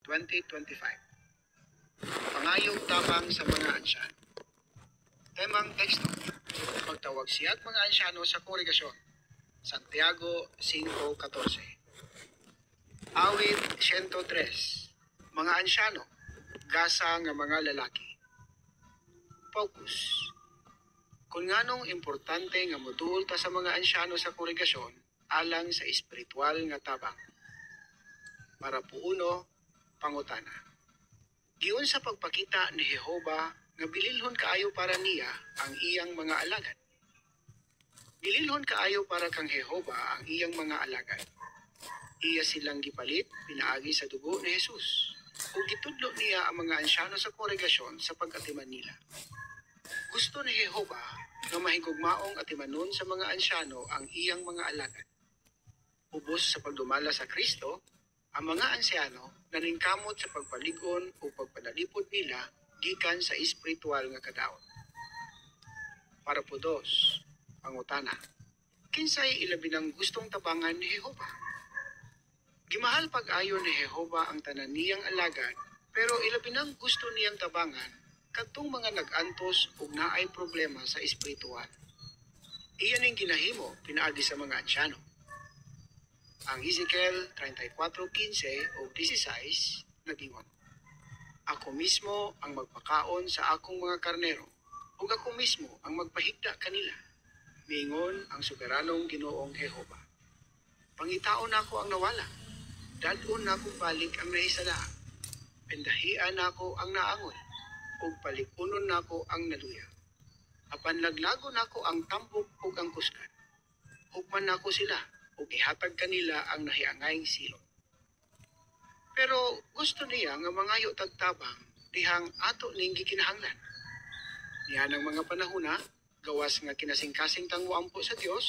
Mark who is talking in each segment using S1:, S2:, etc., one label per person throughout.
S1: 2025. Pangayong tabang sa mga ansyan. Temang teksto. Pagtawag siya at mga ansyano sa kongregasyon. Santiago 5:14. Awit 103. Mga ansyano, gasa nga mga lalaki. Focus. Kung nganong importante nga moduol ta sa mga ansyano sa kongregasyon alang sa espiritual nga tabang. Para po uno, pangutana. Giun sa pagpakita ni Jehova nga bililhon kaayo para niya ang iyang mga alagad. Bililhon kaayo para kang Jehova ang iyang mga alagad. Iya silang gipalit pinaagi sa dugo ni Jesus. O gitudlo niya ang mga ansyano sa kongregasyon sa pag-atiman nila. Gusto ni Jehova na mahigugmaong atimanon sa mga ansyano ang iyang mga alagad. Ubos sa pagdumala sa Kristo, ang mga ansyano naningkamot sa pagpaligon o pagpanalipod nila gikan sa espiritual nga kadaot. Para po dos, pangutana. Kinsay ilabi ng gustong tabangan ni Jehova? Gimahal pag-ayo ni Jehova ang tanan niyang alagad, pero ilabi ng gusto niyang tabangan kadtong mga nag-antos ug naay problema sa espiritual. Iyan ang ginahimo pinaagi sa mga ansyano. Ang Ezekiel 34:15 o 16 nagingon, ako mismo ang magpakaon sa akong mga karnero, ug ako mismo ang magpahigda kanila, miingon ang soberanong Ginoong Jehova. Pangitaon nako ang nawala, dadon nako balik ang nahisala, pendahian nako ang naangon, ug palikunon nako ang naluya. Apan laglago nako ang tampok ug ang kusgan. Hukman nako sila, ug ihatag kanila ang nahiangayng silot. Pero gusto niya nga mangayo tagtabang dihang ato ning gikinahanglan. Niya ng mga panahona, gawas nga kinasing-kasing tang moampo sa Dios,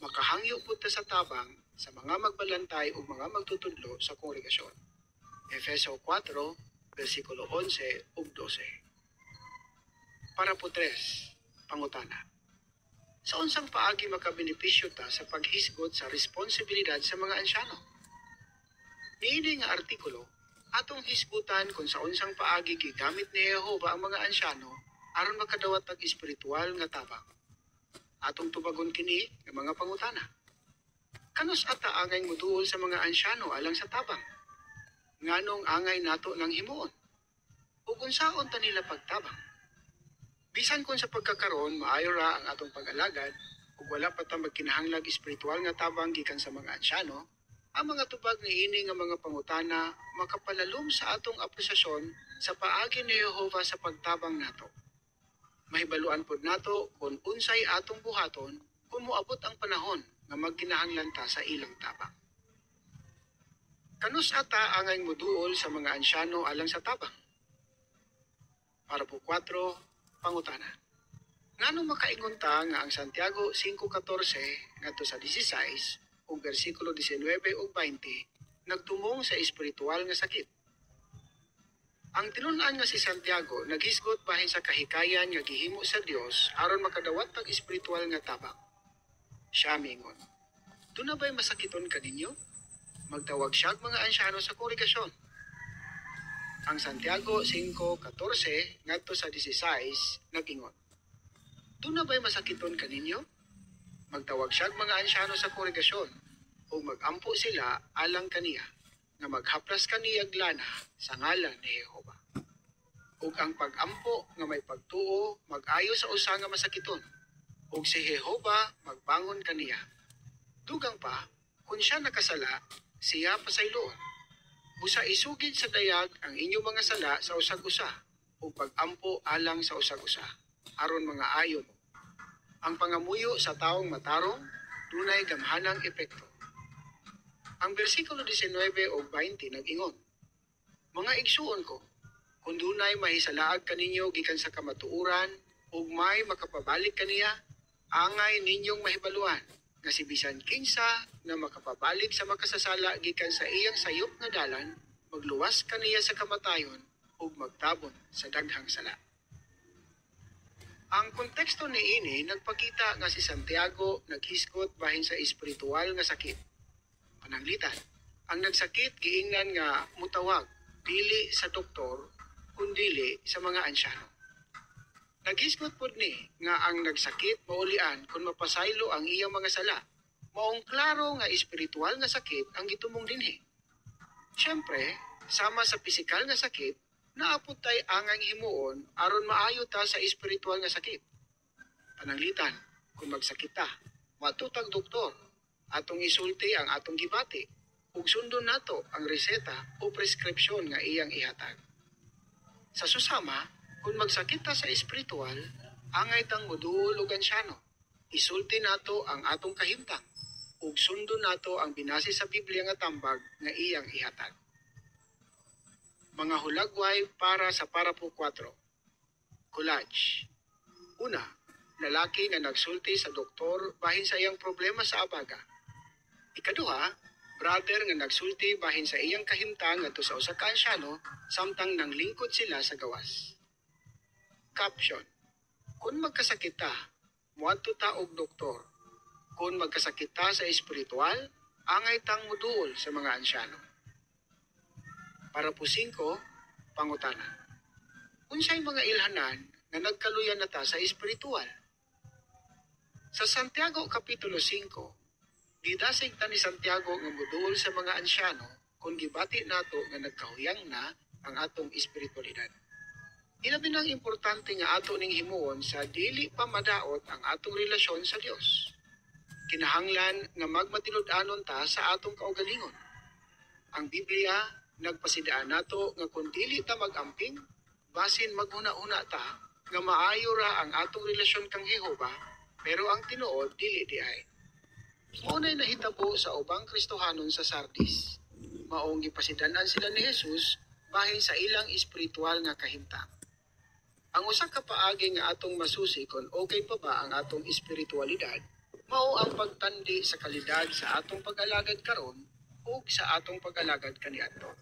S1: makahangyo pud ta sa tabang sa mga magbalantay ug mga magtutudlo sa kongregasyon. Efeso 4, versikulo 11 ug 12. Para po 3, pangutana. Sa unsang paagi makabenepisyo ta sa paghisgot sa responsibilidad sa mga ansyano? Niini nga artikulo, atong hisgutan kung sa unsang paagi gigamit ni Jehova ang mga ansyano aron makadawat tag espiritual nga tabang. Atong tubagon kini nga mga pangutana. Kanus ata angay moduol sa mga ansyano alang sa tabang? Nganong angay nato nang himuon? Ug unsaon ta nila pagtabang? Bisan kung sa pagkakaroon maayo ra ang atong pag-alagad ug wala pa ta magkinahanglag espiritual nga tabang gikan sa mga ansyano, ang mga tubag niini nga mga pangutana makapalalom sa atong apresiasyon sa paagi ni Jehova sa pagtabang nato. Mahibaluan pod nato kung unsay atong buhaton kung moabot ang panahon nga magkinahanglan ta sa ilang tabang. Kanus ata angay moduol sa mga ansyano alang sa tabang? Para po 4, pangutana. Ngano makaingon ta nga ang Santiago 5:14 ngadto sa 16 ug bersikulo 19 ug 20 nagtumong sa espiritual nga sakit? Ang tinun-an nga si Santiago naghisgot bahin sa kahikayan nga gihimo sa Dios aron makadawat tag espiritual nga tabang. Siya mingon, "Duna ba'y masakiton kaninyo? Magtawag siya mga ansyano sa kongregasyon." Ang Santiago 5:14 ngadto sa 16 nagingon, "Duna ba'y masakiton kaninyo? Magtawag siya mga ansyano sa kongregasyon ug magampo sila alang kaniya nga maghapras kaniyag lana sa ngalan ni Jehova. Ug ang pag-ampo nga may pagtuo mag-ayo sa usa nga masakiton ug si Jehova magbangon kaniya. Dugang pa, kung siya nakasala, siya pasayloon. Busa isugid sa dayag ang inyong mga sala sa usag-usa o pag-ampo alang sa usag-usa, aron mga ayo mo. Ang pangamuyo sa taong matarong, dunay gamhanang epekto." Ang bersikulo 19 o 20 nag-ingon, "Mga igsuon ko, kung dunay mahisalaag kaninyo gikan sa kamatuuran ug may makapabalik kaniya, angay ninyong mahibaluan nga si bisan kinsa na makapabalik sa makasasala gikan sa iyang sayop nga dalan, magluwas kaniya sa kamatayon ug magtabon sa daghang sala." Ang konteksto niini nagpakita nga si Santiago naghisgot bahin sa espiritual nga sakit. Pananglitan, ang nagsakit giingnan nga mutawag dili sa doktor, kundili sa mga ansyano. Naghisgot pod ni nga ang nagsakit maulian kung mapasaylo ang iyang mga sala. Maong klaro nga espiritual nga sakit ang gitumong dinhi. Siyempre, sama sa pisikal nga sakit, naapod tay angang himuon aron maayo ta sa espiritual nga sakit. Pananglitan, kung magsakit ta, matutag doktor, atong isulti ang atong gibati, ug sundon nato ang reseta o preskripsyon nga iyang ihatag. Sa susama, kung magsakit ta sa espiritual, angay tang moduol ug ansyano. Isulti nato ang atong kahimtang, ug sundon nato ang binasi sa Biblia nga tambag nga iyang ihatag. Mga hulagway para sa parapo 4. Collage. Una, lalaki nga nagsulti sa doktor bahin sa iyang problema sa abaga. Ikaduha, brother nga nagsulti bahin sa iyang kahimtang ngadto sa usa ka ansyano samtang nanglingkod sila sa gawas. Caption. Kung magkasakit ta, muadto ta og doktor. Kung magkasakit ta sa espiritual, angay tang moduol sa mga ansyano. Para po 5, pangutana. Unsay mga ilhanan nga nagkaluyan na ta sa espiritual? Sa Santiago Kapitulo 5, gidasig ta ni Santiago nga moduol sa mga ansyano kung gibati nato nga nagkahuyang na ang atong espiritualidad. Ilabi nang importante nga ato ning himuon sa dili pa madaot ang atong relasyon sa Dios. Kinahanglan nga magmatilud-anon ta sa atong kaugalingon. Ang Biblia nagpasidaan nato nga kung dili ta magamping, basin maghuna-una ta nga maayo ra ang atong relasyon kang Jehova, pero ang tinuod dili diay. Maunay nahitabo sa ubang Kristohanon sa Sardis. Maong gipasidanan sila ni Jesus bahin sa ilang espiritual nga kahimtang. Ang usa ka paagi nga atong masusi kung okay pa ba ang atong espiritualidad, mao ang pagtandi sa kalidad sa atong pag-alagad karon ug sa atong pag-alagad kaniadto.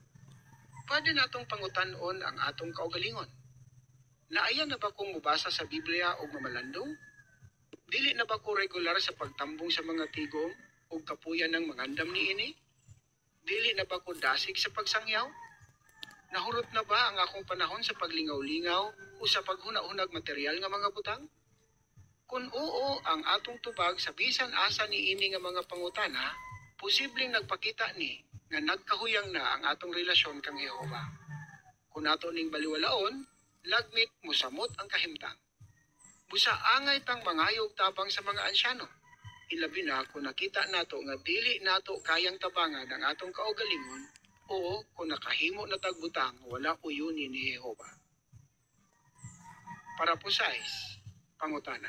S1: Pwede natong pangutan-on ang atong kaugalingon. Naayan na ba kong mubasa sa Biblia o mamalandong? Dili na ba ko regular sa pagtambong sa mga tigom o kapuyan ng mangandam ni ini? Dili na ba ko dasig sa pagsangyaw? Nahurot na ba ang akong panahon sa paglingaw-lingaw o sa paghuna-hunag material nga mga butang? Kung oo ang atong tubag sa bisan asa ni ini nga mga pangutana, posibleng nagpakita ni nga nagkahuyang na ang atong relasyon kang Jehova. Kung ato ning baliwalaon, lagmit musamot ang kahimtang. Busa angay tang mangayog tabang sa mga ansyano. Ilabi na kung nakita nato nga dili nato kayang tabangan ang atong kaugalingon o kung nakahimo na tagbutang wala uyuni ni Jehova. Para po 6, pangutana.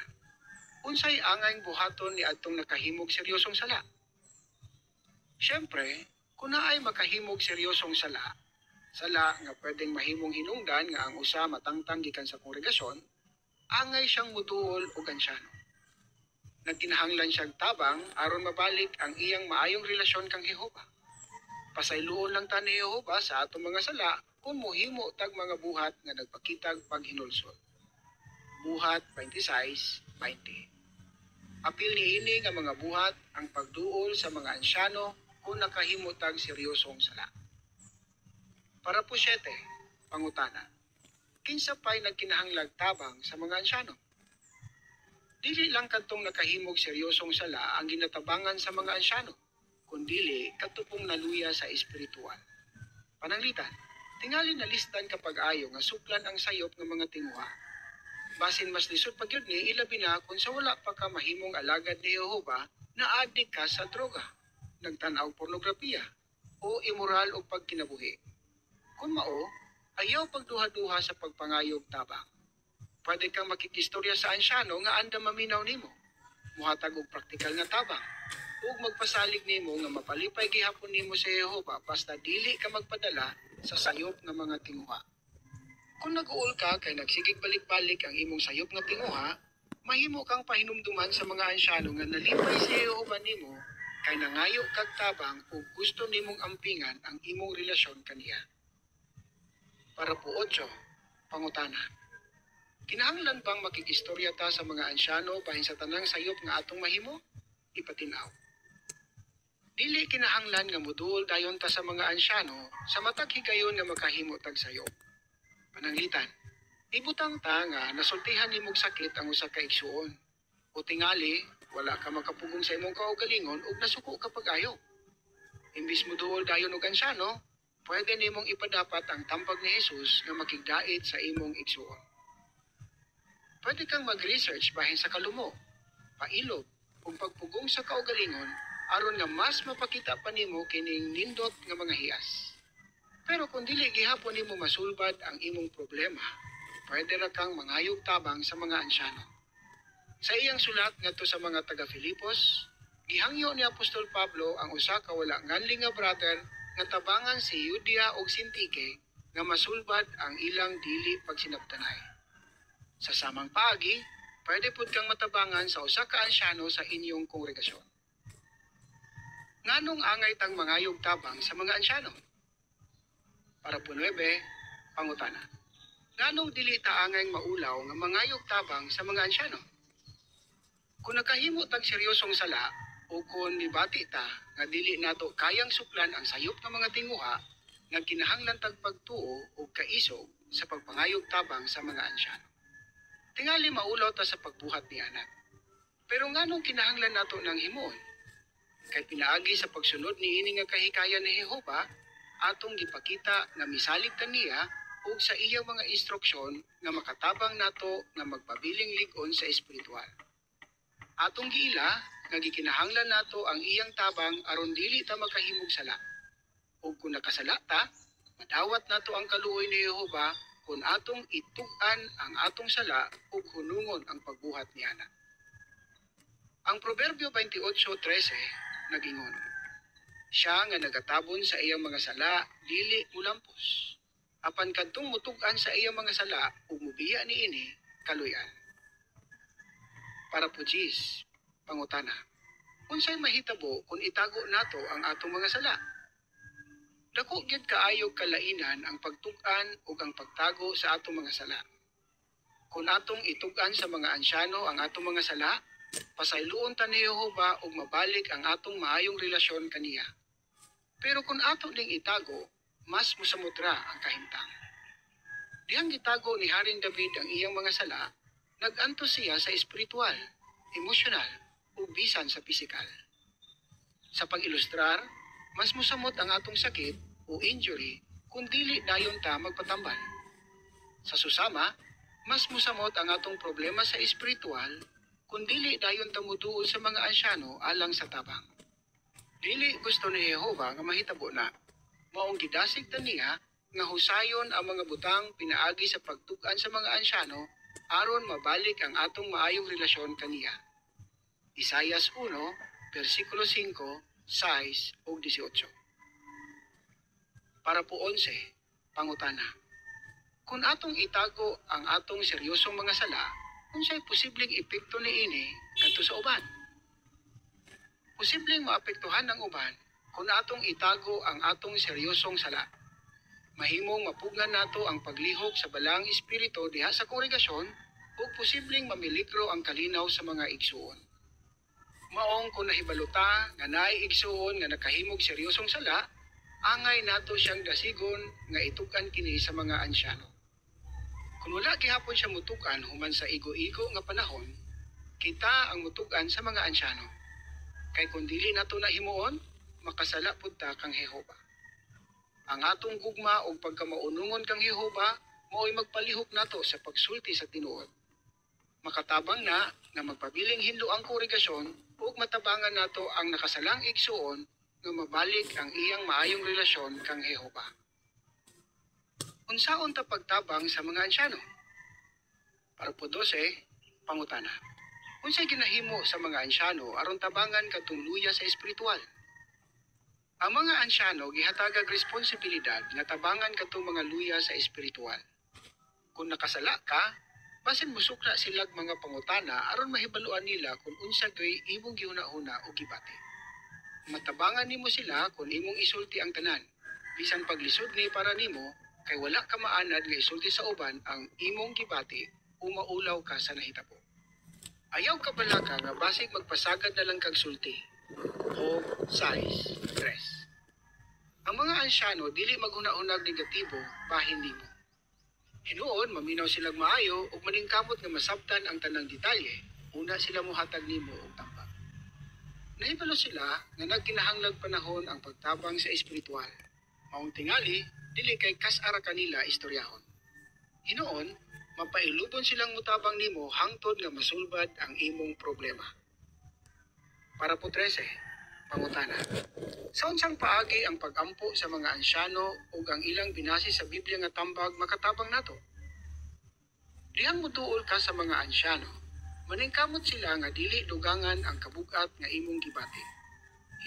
S1: Unsay angay buhaton ni adtong nakahimog seryosong sala? Siyempre, kung naay makahimog seryosong sala nga pwedeng mahimong hinungdan nga ang usa matangtang gikan sa kongregasyon, angay siyang mutuol og ansyano. Nagkinahanglan siyang tabang aron mabalik ang iyang maayong relasyon kang Jehova. Pasayloon lang ta ni Jehova sa atong mga sala kung mohimo tag mga buhat nga nagpakitag paghinulsol. Buhat 26:20. Apil niini nga mga buhat ang pagduol sa mga ansyano kung nakahimo tag seryosong sala. Para po 7, pangutana. Kinsa pay nagkinahanglag tabang sa mga ansyano? Dili lang kadtong nakahimog seryosong sala ang ginatabangan sa mga ansyano, kundili katupong naluya sa espiritual. Pananglitan, tingali na listan kapag ayo nga suplan ang sayop ng mga tinguha. Basin mas lisod pa gyud ni ilabi na kung sa wala pa ka mahimong alagad ni Jehova na adik ka sa droga, nagtanaw pornografiya o immoral o pagkinabuhi. Kung mao, ayaw pagduha-duha sa pagpangayog tabang. Pwede kang makikistorya sa ansyano nga anda maminaw nimo. Muhatag og praktikal nga tabang ug magpasalig nimo nga mapalipay gihapon nimo sa Jehova basta dili ka magpadala sa sayop nga mga tinguha. Kung nag-uol ka kay nagsigig balik-balik ang imong sayop nga tinguha, mahimo kang pahinumduman sa mga ansyano nga nalipay sa Jehova nimo kay nangayo kag tabang ug gusto nimong ampingan ang imong relasyon kaniya. Para po 8, pangutana. Kinahanglan bang makikistorya ta sa mga ansyano bahin sa tanang sayop nga atong mahimo? Ipatinaw. Dili kinahanglan nga moduol dayon ta sa mga ansyano sa matag higayon nga makahimo tag sayo. Pananglitan, ibutang ta nga nasultihan nimog sakit ang usa ka igsuon. O tingali, wala ka makapugong sa imong kaugalingon ug nasuko ka pag-ayo. Imbis moduol dayon og ansyano, pwede nimong ipadapat ang tambag ni Jesus nga makigdait sa imong igsuon. Pwede kang mag-research bahin sa kalumo, pailog, ug pagpugong sa kaugalingon aron nga mas mapakita pa nimo kining nindot nga mga hiyas. Pero kung dili gihapon nimo masulbad ang imong problema, pwede ra kang mangayog tabang sa mga ansyano. Sa iyang sulat ngadto sa mga taga Filipos, gihangyo ni Apostol Pablo ang usa ka wala nganling nga brother nga tabangan si Euodia ug Sintike nga masulbad ang ilang dili pagsinabtanay. Sa samang paagi, pwede pud kang matabangan sa usa ka ansyano sa inyong kongregasyon. Nganong angay tang mangayog tabang sa mga ansyano? Para po 9, pangutana. Nganong dili ta angay maulaw nga mangayog tabang sa mga ansyano? Kung nakahimo tag seryosong sala o kung nibati ta nga dili nato kayang suklan ang sayop ng mga tinguha nga kinahanglan tag pagtuo o kaisog sa pagpangayog tabang sa mga ansyano. Tingali maulaw ta sa pagbuhat ni anak. Pero nganong kinahanglan nato ng himon? Kay pinaagi sa pagsunod ni ini nga kahikayan ni Jehova, atong gipakita nga misalig kaniya ug sa iyang mga instruksyon nga makatabang nato nga magpabiling lig-on sa espiritual. Atong giila nga gikinahanglan nato ang iyang tabang aron dili ta makahimog sala. Ug kung nakasala ta, madawat nato ang kaluoy ni Jehova kung atong itug-an ang atong sala ug hunungon ang pagbuhat niana. Ang Proverbio 28:13 nagingon, siya nga nagatabon sa iyang mga sala dili mulampos. Apan kadtong mutug-an sa iyang mga sala ug mubiya niini kaluyan. Para po Jis, pangutana. Unsay mahitabo kung itago nato ang atong mga sala? Dako gyud kaayog kalainan ang pagtug-an ug ang pagtago sa atong mga sala. Kung atong itug-an sa mga ansyano ang atong mga sala, pasayloon ta ni Jehova ug mabalik ang atong maayong relasyon kaniya. Pero kung ato ding itago, mas musamutra ang kahimtang. Dihang gitago ni Haring David ang iyang mga sala, nag-anto siya sa espiritual, emosyonal, ug bisan sa pisikal. Sa pag-ilustrar, mas musamot ang atong sakit o injury kung dili dayon ta magpatambal. Sa susama, mas musamot ang atong problema sa espiritual kung dili dayon ta muduol sa mga ansyano alang sa tabang. Dili gusto ni Jehova nga mahitabo na maong gidasig ta niya nga husayon ang mga butang pinaagi sa pagtug-an sa mga ansyano aron mabalik ang atong maayong relasyon kaniya. Isaias 1, versikulo 5, 6 ug 18. Para po 11, pangutana. Kung atong itago ang atong seryosong mga sala, unsay posibleng epekto niini kadto sa uban? Posibleng maapektuhan ang uban kung atong itago ang atong seryosong sala. Mahimong mapugnan nato ang paglihok sa balang espiritu diha sa kongregasyon ug posibleng mamilikro ang kalinaw sa mga igsuon. Maong kung nahibaluta nga naay igsuon nga nakahimog seryosong sala, angay nato siyang dasigon nga itug-an kini sa mga ansyano. Kung wala gihapon siya mutukan human sa igo-igo nga panahon, kita ang mutukan sa mga ansyano. Kay kung dili nato nahimuon, makasala pud ta kang Jehova. Ang atong gugma o pagkamaunungon kang Jehova mao'y magpalihok nato sa pagsulti sa tinuod. Makatabang na nga magpabiling hinlo ang kongregasyon ug matabangan nato ang nakasalang igsuon nga mabalik ang iyang maayong relasyon kang Jehova. Unsaon ta pagtabang sa mga ansyano? Para po 12, pangutana. Unsay ginahimo sa mga ansyano aron tabangan kadtong luya sa espiritual? Ang mga ansyano gihatagag responsibilidad nga tabangan kadtong mga luya sa espiritual. Kung nakasala ka, basin musukra silag mga pangutana aron mahibaluan nila kung unsa gay imong gihuna-huna o gibati. Matabangan nimo sila kung imong isulti ang tanan. Bisan paglisod ni para nimo, kay wala ka maanad nga isulti sa uban ang imong gibati o maulaw ka sa nahitabo. Ayaw ka balaka nga basig magpasagad na lang kag sulti. o size 3. Ang mga ansyano dili maghuna-hunag negatibo bahin nimo. Hinuon maminaw silang maayo ug maningkamot nga masabtan ang tanang detalye, una sila mohatag nimo og tambag. Nahibalo sila nga nagkinahanglag panahon ang pagtabang sa espiritual. Maong tingali, dili kay kas-ara kanila istoryahon. Hinuon, mapailubon silang mutabang nimo hangtod nga masulbad ang imong problema. Para po 13, pangutana. Sa unsang paagi ang pag-ampo sa mga ansyano ug ang ilang binasi sa Biblia nga tambag makatabang nato? Dihang mutuol ka sa mga ansyano, maningkamot sila nga dili dugangan ang kabugat nga imong gibati.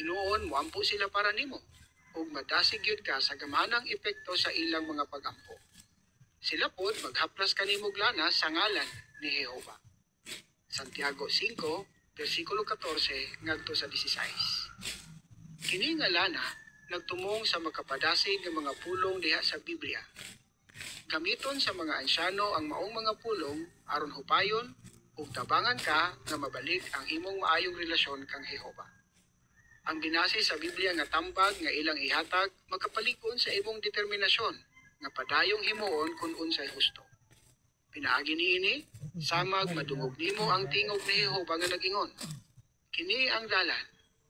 S1: Hinuon moampo sila para nimo ug madasig gyud ka sa gamanang epekto sa ilang mga pag-ampo. Sila pod maghaplas kanimo lana sa ngalan ni Jehova. Santiago 5 versikulo 14 ngadto sa 16. Kini nga lana nagtumong sa makapadasig nga mga pulong diha sa Biblia. Gamiton sa mga ansyano ang maong mga pulong aron hupayon ug tabangan ka nga mabalik ang imong maayong relasyon kang Jehova. Ang binasi sa Biblia nga tambag nga ilang ihatag makapalig-on sa imong determinasyon nga padayong himuon kung unsay husto. Pinaagi niini, samag madungog nimo ang tingog ni Jehova nga nag-ingon. Kini ang dalan,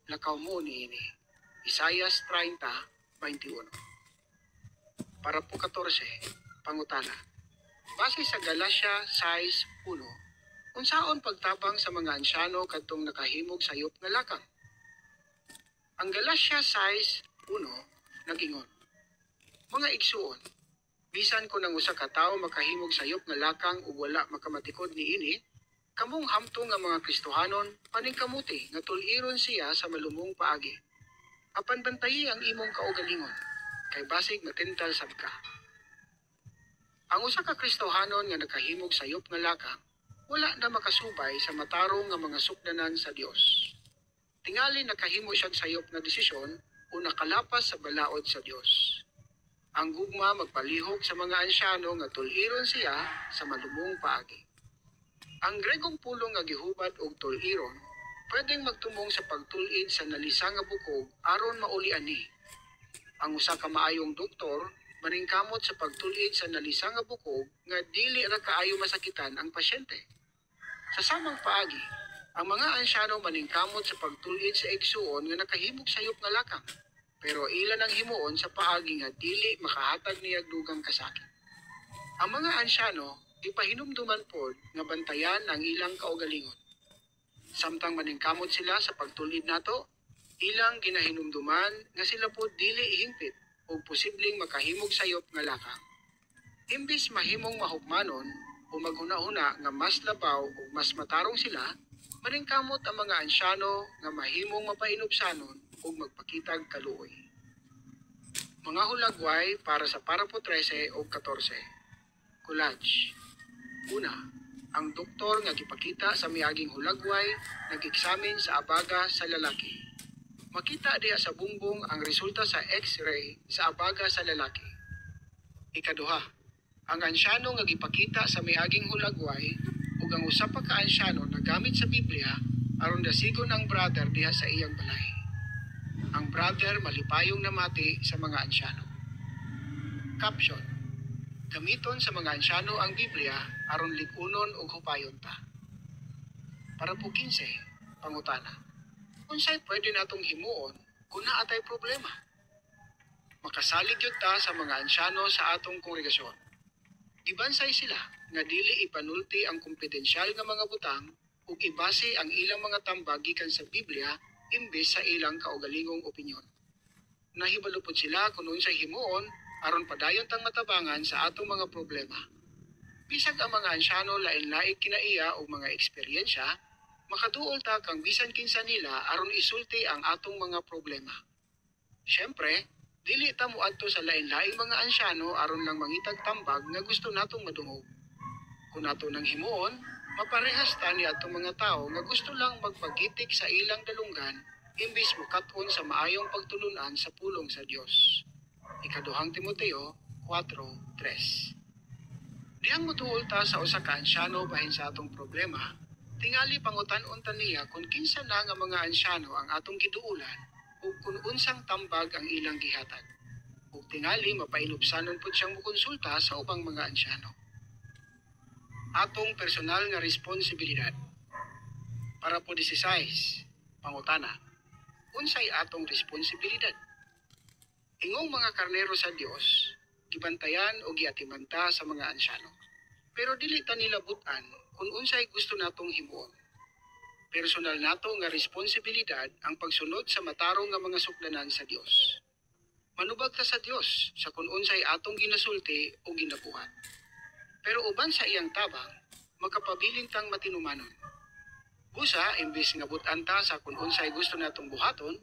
S1: lakaw mo niini. Isaias 30:21. Para po 14, pangutana. Base sa Galatia 6:1, unsaon pagtabang sa mga ansyano kadtong nakahimog sayop nga lakang? Ang Galatia 6:1 nag-ingon, mga igsuon, bisan ko nang usa ka tawo makahimog sayop nga lakang ug wala makamatikod niini, kamong hamtong nga mga Kristohanon paningkamuti nga tul-iron siya sa malumong paagi. Apan bantayi ang imong kaugalingon, kay basig matintal sab ka. Ang usa ka Kristohanon nga nakahimog sayop nga lakang, wala na makasubay sa matarong nga mga sukdanan sa Dios. Tingali nakahimo siyang sayop nga desisyon o nakalapas sa balaod sa Dios. Ang gugma magpalihok sa mga ansyano nga tul-iron siya sa malumong paagi. Ang Gregong pulong nga gihubad og tul-iron pwedeng magtumong sa pagtul-id sa nalisang nga bukog aron mauli ani. Ang usa ka maayong doktor maningkamot sa pagtul-id sa nalisang nga bukog nga dili ra kaayo masakitan ang pasyente. Sa samang paagi, ang mga ansyano maningkamot sa pagtul-id sa igsuon nga nakahimog sayop nga lakang, pero ilan ang himuon sa paagi nga dili makahatag niyag dugang kasakit. Ang mga ansyano ipahinumduman pod nga bantayan ang ilang kaugalingon. Samtang maningkamot sila sa pagtulid nato, ilang ginahinumduman nga sila pod dili ihingpit o posibleng makahimog sayop nga lakang. Imbis mahimong mahugmanon o maghuna-huna nga mas labaw o mas matarong sila, maningkamot ang mga ansyano nga mahimong mapainubsanon o magpakitag kaluoy. Mga hulagway para sa parapo 13 o 14. Collage. Una, ang doktor nga gipakita sa miaging hulagway nag-eksamin sa abaga sa lalaki. Makita diha sa bumbong ang resulta sa X-ray sa abaga sa lalaki. Ikaduha, ang ansyano nga gipakita sa miaging hulagway ug ang usa pa ka ansyano nagamit sa Biblia aron dasigon ang brother diha sa iyang balay. Ang brother malipayong namati sa mga ansyano. Caption. Gamiton sa mga ansyano ang Biblia aron lig-unon ug hupayon ta. Para po 15, pangutana. Unsay pwede natong himuon kung naatay problema? Makasalig gyud ta sa mga ansyano sa atong kongregasyon. Gibansay sila nga dili ipanulti ang kompetensyal nga mga butang ug ibase ang ilang mga tambag gikan sa Biblia imbes sa ilang kaugalingong opinyon. Nahibalo pod sila kung unsay himuon aron padayon tang matabangan sa atong mga problema. Bisag ang mga ansyano lain-lain kinaiya o mga eksperyensya, makaduol ta kang bisan kinsa nila aron isulti ang atong mga problema. Syempre, dili ta moadto sa lain-laing mga ansyano aron lang mangitag tambag nga gusto natong madungog. Kung nato nang himuon, maparehas ta ni atong mga tao nga gusto lang magpagitik sa ilang dalunggan imbis mukat-on sa maayong pagtulunan sa pulong sa Dios. Ikaduhang Timoteo 4:3. Dihang mutuol ta sa usa ka ansyano bahin sa atong problema, Tingali pangutan-on niya kung kinsa na nga mga ansyano ang atong giduulan ug kung unsang tambag ang ilang gihatag. Ug tingali mapainubsanon pud siyang mokonsulta sa ubang mga ansyano. Atong personal nga responsibilidad. Para po 16, pangutana. Unsay atong responsibilidad? Ingong mga karnero sa Dios, gibantayan o giatimanta sa mga ansyano. Pero dili ta nila butan kung unsay gusto natong himuon. Personal nato nga responsibilidad ang pagsunod sa matarong nga mga suklanan sa Dios. Manubag ta sa Dios sa kung unsay atong ginasulti o ginabuhat. Pero uban sa iyang tabang, magkapabilin tang matinumanon. Busa, imbis nga butan ta sa kung unsay gusto natong buhaton,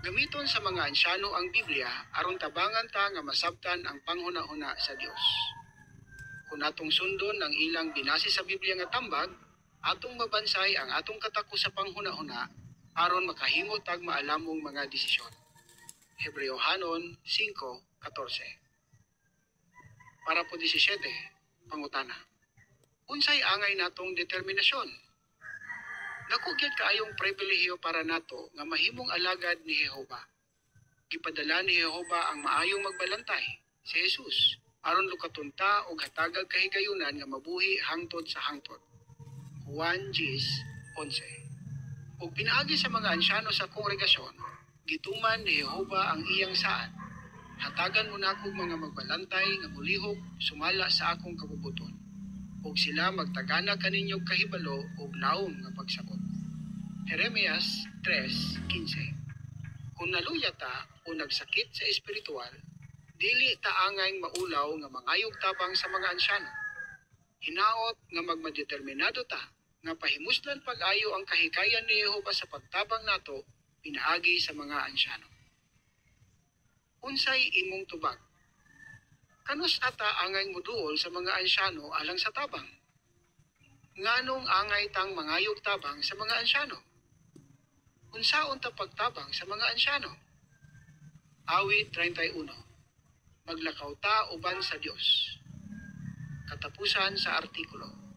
S1: gamiton sa mga ansyano ang Biblia aron tabangan ta nga masabtan ang panghuna-huna sa Dios. Kung atong sundon ang ilang binasi sa Biblia nga tambag, atong mabansay ang atong katako sa panghuna-huna aron makahimo tag maalamong mga desisyon. Hebreohanon 5:14. Para po 17, pangutana. Unsay angay natong determinasyon? Dako gyud kaayong pribilehiyo para nato nga mahimong alagad ni Jehova. Gipadala ni Jehova ang maayong magbalantay, si Jesus, aron lukatunta og hatagag kahigayunan nga mabuhi hangtod sa hangtod. Juan 10:11. Ug pinaagi sa mga ansyano sa kongregasyon, gituman ni Jehova ang iyang saad. Hatagan mo nako mga magbalantay nga mulihok sumala sa akong kabubuton. Ug sila magtagana kaninyong kahibalo ug laom nga pagsabot. Jeremias 3:15. Kung naluya ta o nagsakit sa espiritual, dili ta angay maulaw nga mangayog tabang sa mga ansyano. Hinaot nga magmadeterminado ta nga pahimuslan pag-ayo ang kahikayan ni Jehova sa pagtabang nato pinaagi sa mga ansyano. Unsay imong tubag? Kanus ata angay muduol sa mga ansyano alang sa tabang? Nganong angay tang mangayog tabang sa mga ansyano? Unsaon ta pagtabang sa mga ansyano? Awit 31. Maglakaw ta uban sa Dios. Katapusan sa artikulo.